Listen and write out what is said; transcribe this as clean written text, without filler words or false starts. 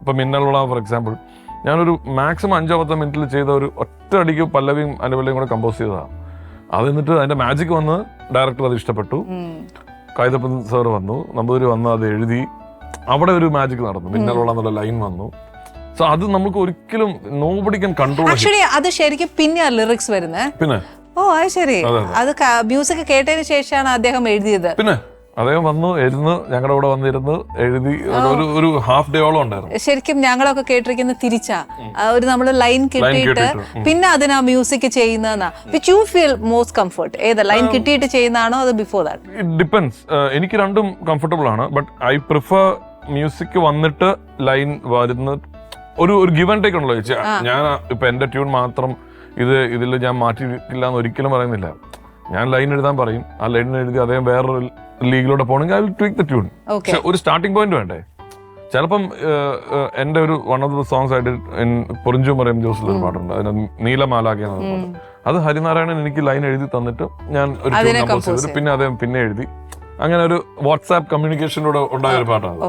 ഇപ്പൊ മിന്നലുള്ള for example ഞാനൊരു maximum 5-10 മിനിറ്റിൽ ചെയ്ത ഒരു ഒറ്റ അടിക്ക് പല്ലവിയും അനുപല്ലവിയും കൂടെ കമ്പോസ് ചെയ്തതാണ്. അത് എന്നിട്ട് അതിന്റെ മാജിക് വന്ന് ഡയറക്ടർ അത് ഇഷ്ടപ്പെട്ടു. കൈതപ്പൻ സാർ വന്നു, നമ്പൂതിരി വന്ന് അത് എഴുതി, അവിടെ ഒരു മാജിക് നടന്നു. മിന്നലുള്ള എന്നുള്ള ലൈൻ വന്നു. സോ അത് നമുക്ക് ഒരിക്കലും നോബഡി ക്യാൻ കൺട്രോൾ. ആക്ച്വലി അത് ശരിക്കും പിന്നെ ലിറിക്സ് വരുന്നത്. പിന്നെ അത് ശരി, അത് മ്യൂസിക് കേട്ടതിന് ശേഷമാണ് അദ്ദേഹം എഴുതിയത്. പിന്നെ അദ്ദേഹം വന്നു ഇരുന്ന് ഞങ്ങളുടെ കൂടെ വന്നിരുന്ന് എഴുതി. ഒരു ഹാഫ് ഡേയോളം ഉണ്ടായിരുന്നു. ശരിക്കും ഞങ്ങളൊക്കെ കേട്ടിരിക്കുന്ന തിരിച്ചാ, ഒരു നമ്മള് ലൈൻ കിട്ടിയിട്ട് പിന്നെ അതിനാ മ്യൂസിക് ചെയ്യുന്നതെന്നാ. Which you feel most comfort? ഏതാ, ലൈൻ കിട്ടിയിട്ട് ചെയ്യുന്നതാണോ അത് ബിഫോർ ദാറ്റ്? It depends. എനിക്ക് രണ്ടും കംഫർട്ടബിൾ ആണ്. ബട്ട് ഐ പ്രിഫർ മ്യൂസിക് വന്നിട്ട് ലൈൻ വരുന്ന ഒരു ഗിവ് ആൻഡ് ടേക്ക് ഉണ്ടല്ലോ. ഞാൻ ഇപ്പൊ എന്റെ ട്യൂൺ മാത്രം ഇതിൽ ഞാൻ മാറ്റിയിട്ടില്ല എന്ന് ഒരിക്കലും പറയുന്നില്ല. ഞാൻ ലൈൻ എഴുതാൻ പറയും, ആ ലൈൻ എഴുതി അദ്ദേഹം വേറൊരു ലീഗിലൂടെ പോകണമെങ്കിൽ I will tweak the tune. പക്ഷെ ഒരു സ്റ്റാർട്ടിംഗ് പോയിന്റ് വേണ്ടേ? ചിലപ്പം എന്റെ ഒരു വൺ ഓഫ് ദ സോങ്സ് ആയിട്ട് പൊറിഞ്ചു മറിയം ജോസിലൊരു പാട്ടുണ്ട്, അതിന് നീലമാലാഖ. അത് ഹരിനാരായണൻ എനിക്ക് ലൈൻ എഴുതി തന്നിട്ട് ഞാൻ ഒരു ട്യൂൺ കമ്പോസ് ചെയ്തിട്ട് പിന്നെ അദ്ദേഹം പിന്നെ എഴുതി. അങ്ങനെ ഒരു വാട്സാപ്പ് കമ്മ്യൂണിക്കേഷനിലൂടെ ഉണ്ടായ ഒരു പാട്ടാണ്.